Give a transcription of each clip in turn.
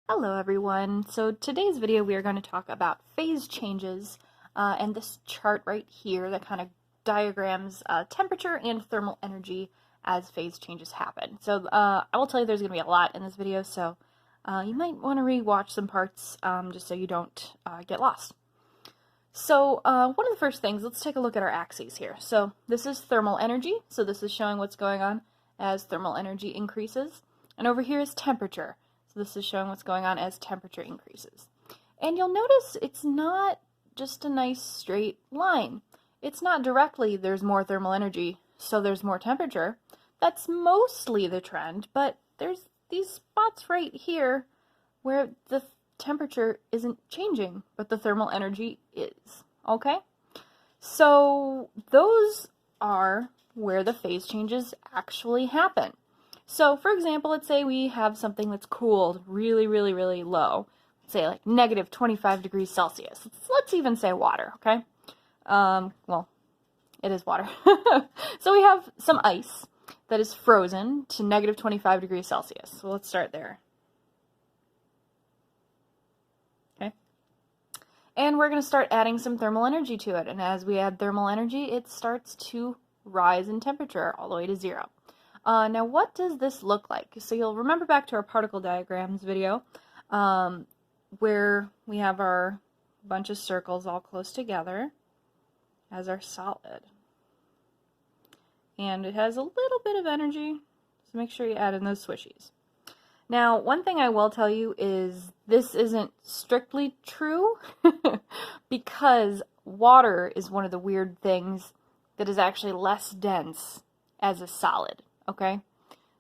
Hello everyone. So today's video we are going to talk about phase changes and this chart right here that kind of diagrams temperature and thermal energy as phase changes happen. So I will tell you there's going to be a lot in this video, so you might want to re-watch some parts just so you don't get lost. So one of the first things, let's take a look at our axes here. So this is thermal energy, so this is showing what's going on as thermal energy increases. And over here is temperature. So this is showing what's going on as temperature increases. And you'll notice it's not just a nice straight line. It's not directly there's more thermal energy, so there's more temperature. That's mostly the trend, but there's these spots right here where the temperature isn't changing, but the thermal energy is. Okay? So those are where the phase changes actually happen. So for example, let's say we have something that's cooled really, really, really low. Say like negative 25 degrees Celsius. Let's even say water, okay? Well, it is water. So we have some ice that is frozen to negative 25 degrees Celsius. So let's start there. Okay. And we're going to start adding some thermal energy to it. And as we add thermal energy, it starts to rise in temperature all the way to 0. Now, what does this look like? So you'll remember back to our particle diagrams video, where we have our bunch of circles all close together as our solid. And it has a little bit of energy, so make sure you add in those swishies. Now, one thing I will tell you is this isn't strictly true because water is one of the weird things that is actually less dense as a solid. Okay,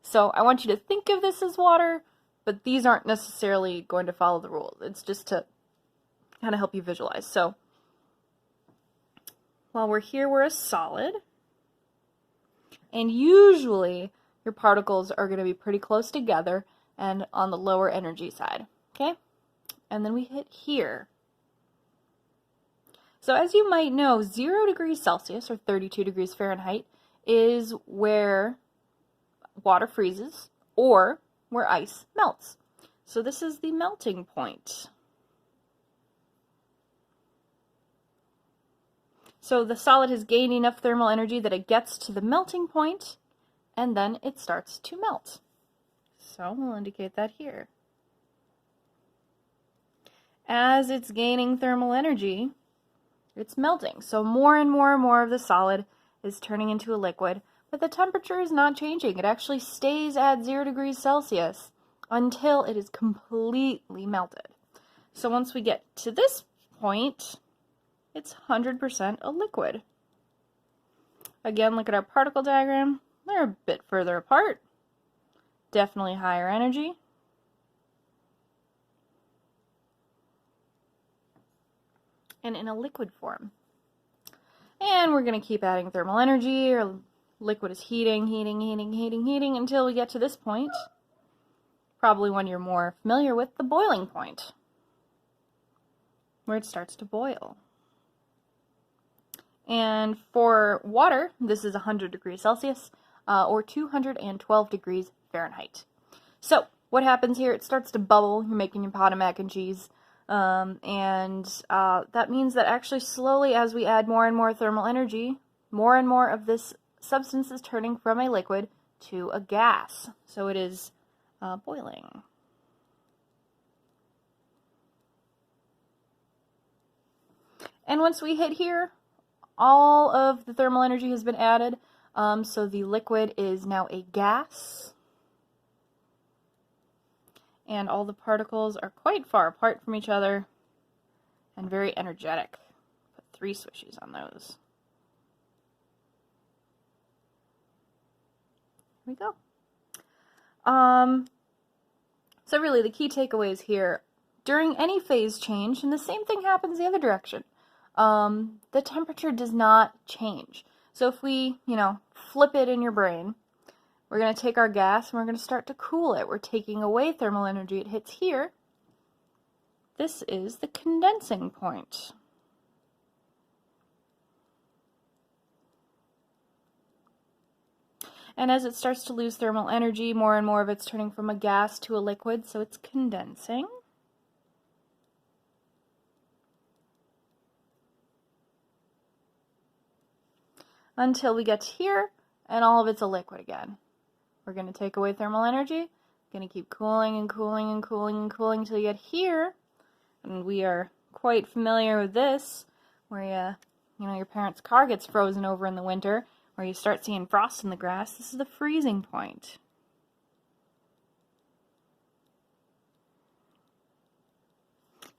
so I want you to think of this as water, but these aren't necessarily going to follow the rules. It's just to kind of help you visualize. So while we're here, we're a solid, and usually your particles are going to be pretty close together and on the lower energy side. Okay, and then we hit here. So as you might know, 0 degrees Celsius or 32 degrees Fahrenheit is where water freezes or where ice melts. So this is the melting point. So the solid has gained enough thermal energy that it gets to the melting point and then it starts to melt. So we'll indicate that here. As it's gaining thermal energy, it's melting. So more and more and more of the solid is turning into a liquid. But the temperature is not changing. It actually stays at 0 degrees Celsius until it is completely melted. So once we get to this point, it's 100% a liquid. Again, look at our particle diagram. They're a bit further apart. Definitely higher energy. And in a liquid form. And we're going to keep adding thermal energy. Our liquid is heating until we get to this point. Probably when you're more familiar with the boiling point, where it starts to boil. And for water, this is 100 degrees Celsius or 212 degrees Fahrenheit. So what happens here? It starts to bubble. You're making your pot of mac and cheese. That means that actually slowly as we add more and more thermal energy, more and more of this substance is turning from a liquid to a gas. So it is boiling. And once we hit here, all of the thermal energy has been added. So the liquid is now a gas. And all the particles are quite far apart from each other and very energetic. Put 3 swishies on those. Here we go. So really the key takeaways here, during any phase change, and the same thing happens the other direction, the temperature does not change. So if we, flip it in your brain, we're going to take our gas and we're going to start to cool it. We're taking away thermal energy. It hits here. This is the condensing point. And as it starts to lose thermal energy, more and more of it's turning from a gas to a liquid, so it's condensing. until we get to here, and all of it's a liquid again. We're going to take away thermal energy, going to keep cooling and cooling and cooling and cooling until you get here, and we are quite familiar with this, where your parents' car gets frozen over in the winter, where you start seeing frost in the grass. This is the freezing point.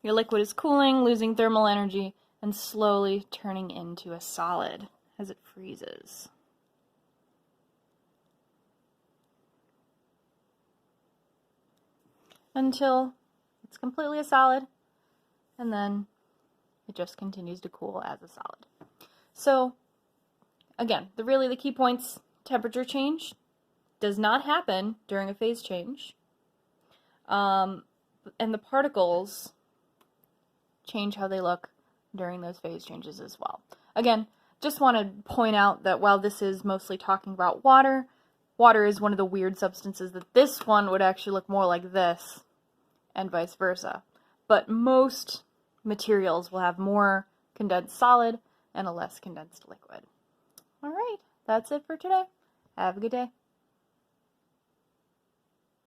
Your liquid is cooling, losing thermal energy, and slowly turning into a solid as it freezes. Until it's completely a solid, and then it just continues to cool as a solid. So, again, the key points: temperature change does not happen during a phase change, and the particles change how they look during those phase changes as well. Again, just want to point out that while this is mostly talking about water, water is one of the weird substances that this one would actually look more like this, and vice versa. But most materials will have more condensed solid and a less condensed liquid. Alright, that's it for today. Have a good day.